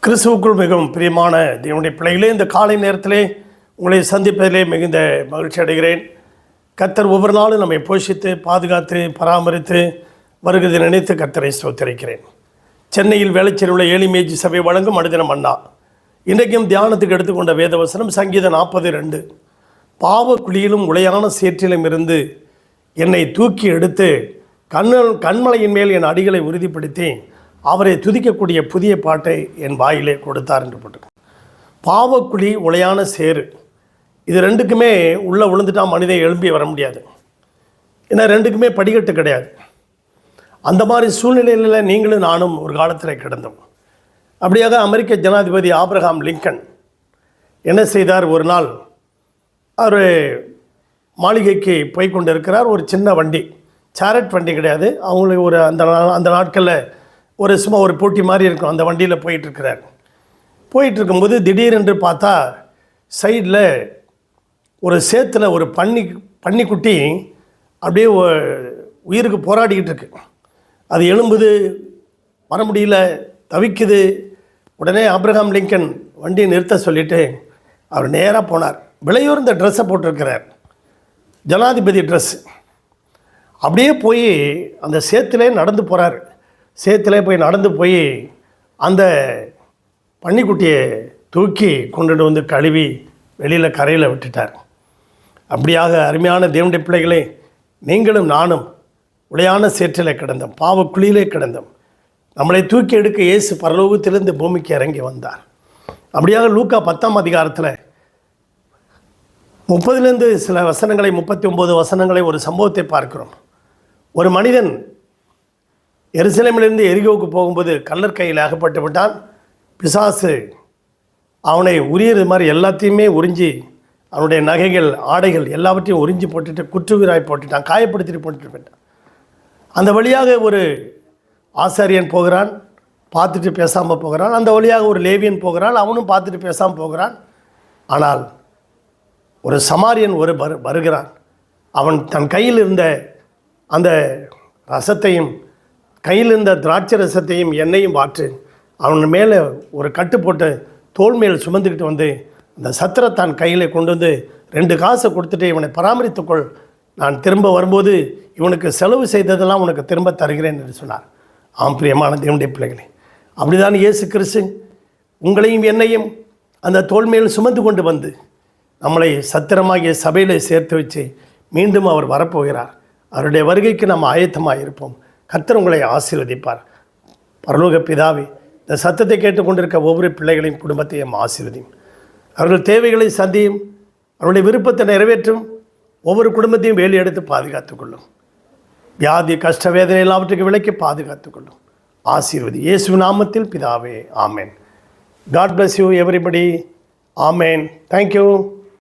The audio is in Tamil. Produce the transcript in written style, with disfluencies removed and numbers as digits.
கிறிஸ்துவுக்குள் மிகவும் பிரியமான தேவனுடைய பிள்ளைகளே, இந்த காலை நேரத்திலே உங்களை சந்திப்பதிலே மிகுந்த மகிழ்ச்சி அடைகிறேன். கர்த்தர் ஒவ்வொரு நாளும் நம்மை போஷித்து பாதுகாத்து பராமரித்து வருகிறதை நினைத்து கர்த்தரை ஸ்தோத்திரிக்கிறேன். சென்னையில் வேளச்சேரியில் உள்ள ஏலிமேஜி சபை வழங்கும் அனுதினம் மன்னா. இன்றைக்கும் தியானத்துக்கு எடுத்துக்கொண்ட வேதவசனம் சங்கீதம் 40:2. பாவ குழியிலும் உளையான சேற்றிலும் இருந்து என்னை தூக்கி எடுத்து கண்மலையின் மேல் என் அடிகளை உறுதிப்படுத்தி அவரை துதிக்கக்கூடிய புதிய பாட்டை என் வாயிலே கொடுத்தார் என்று போட்டு. பாவக்குழி உளையான சேறு, இது ரெண்டுக்குமே உள்ளே விழுந்துட்டால் மனிதன் எழும்பி வர முடியாது. ஏன்னா ரெண்டுக்குமே படிக்கட்டு கிடையாது. அந்த மாதிரி சூழ்நிலையில் நீங்களும் நானும் ஒரு காலத்தில் கிடந்தோம். அப்படியாக அமெரிக்க ஜனாதிபதி ஆபிரகாம் லிங்கன் என்ன செய்தார், ஒரு நாள் அவர் மாளிகைக்கு போய் கொண்டு இருக்கிறார். ஒரு சின்ன வண்டி, சேரட் வண்டி கிடையாது, அவங்களுக்கு ஒரு அந்த நாட்களில் ஒரு சும்மா ஒரு போட்டி மாதிரி இருக்கும், அந்த வண்டியில் போயிட்டுருக்கிறார். போயிட்டுருக்கும்போது திடீரென்று பார்த்தா சைடில் ஒரு சேத்துல ஒரு பன்னிக்குட்டி அப்படியே உயிருக்கு போராடிக்கிட்டு இருக்கு. அது எழும்புது, வர முடியல, தவிக்குது. உடனே ஆபிரகாம் லிங்கன் வண்டியை நிறுத்த சொல்லிவிட்டு அவர் நேராக போனார். விலையுறந்த ட்ரெஸ்ஸை போட்டிருக்கிறார், ஜனாதிபதி ட்ரெஸ்ஸு. அப்படியே போய் அந்த சேத்துலே நடந்து போகிறார். சேத்துல போய் நடந்து போய் அந்த பன்னிக்குட்டியை தூக்கி கொண்டுட்டு வந்து கழுவி வெளியில் கரையில் விட்டுட்டார். அப்படியாக அருமையான தேவனுடைய பிள்ளைகளே, நீங்களும் நானும் உளையான சேற்றில் கிடந்தோம், பாவக்குழியிலே கிடந்தோம். நம்மளை தூக்கி எடுக்க இயேசு பரலோகத்திலிருந்து பூமிக்கு இறங்கி வந்தார். அப்படியாக லூக்கா 10ஆம் அதிகாரத்தில் 30லேருந்து சில வசனங்களை 39 வசனங்களை ஒரு சம்பவத்தை பார்க்கிறோம். ஒரு மனிதன் எருசலேமிலிருந்து எரிகோவுக்கு போகும்போது கள்ளர் கையில் அகப்பட்டு விட்டான். பிசாசு அவனை உரியது மாதிரி எல்லாத்தையுமே உறிஞ்சி, அவனுடைய நகைகள் ஆடைகள் எல்லாவற்றையும் உறிஞ்சி போட்டுட்டு குற்றுயிராய் போட்டுட்டான், காயப்படுத்திட்டு போட்டுட்டு போயிட்டான். அந்த வழியாக ஒரு ஆசாரியன் போகிறான், பார்த்துட்டு பேசாமல் போகிறான். அந்த வழியாக ஒரு லேவியன் போகிறான், அவனும் பார்த்துட்டு பேசாமல் போகிறான். ஆனால் ஒரு சமாரியன் வருகிறான். அவன் தன் கையில் இருந்த அந்த ரசத்தையும் கையில் இருந்த திராட்சை ரசத்தையும் எண்ணெயும் வாற்று அவன் மேலே ஒரு கட்டு போட்டு தோல் மேல் சுமந்துக்கிட்டு வந்து அந்த சத்திரை தான் கையில் கொண்டு வந்து 2 காசை கொடுத்துட்டு, இவனை பராமரித்துக்கொள், நான் திரும்ப வரும்போது இவனுக்கு செலவு செய்ததெல்லாம் உனக்கு திரும்ப தருகிறேன் என்று சொன்னார். ஆம் பிரியமான தேவனுடைய பிள்ளைகளே, அப்படிதான் இயேசு கிறிஸ்து உங்களையும் என்னையும் அந்த தோல் மேல் சுமந்து கொண்டு வந்து நம்மளை சத்திரமாகிய சபையில் சேர்த்து வச்சு மீண்டும் அவர் வரப்போகிறார். அவருடைய வருகைக்கு நம்ம ஆயத்தமாக இருப்போம். கர்த்தர் உங்களை ஆசீர்வதிப்பார். பரலோக பிதாவே, இந்த சத்தத்தை கேட்டுக்கொண்டிருக்க ஒவ்வொரு பிள்ளைகளையும் குடும்பத்தையும் ஆசீர்வதியும். அவர்கள் தேவைகளை சந்தியும், அவருடைய விருப்பத்தை நிறைவேற்றும். ஒவ்வொரு குடும்பத்தையும் வேலி எடுத்து பாதுகாத்துக்கொள்ளும். வியாதி கஷ்ட வேதனை எல்லாவற்றுக்கு விலக்கி பாதுகாத்துக்கொள்ளும். ஆசீர்வதி இயேசு நாமத்தில் பிதாவே, ஆமேன். God bless you everybody. ஆமேன். தேங்க்யூ.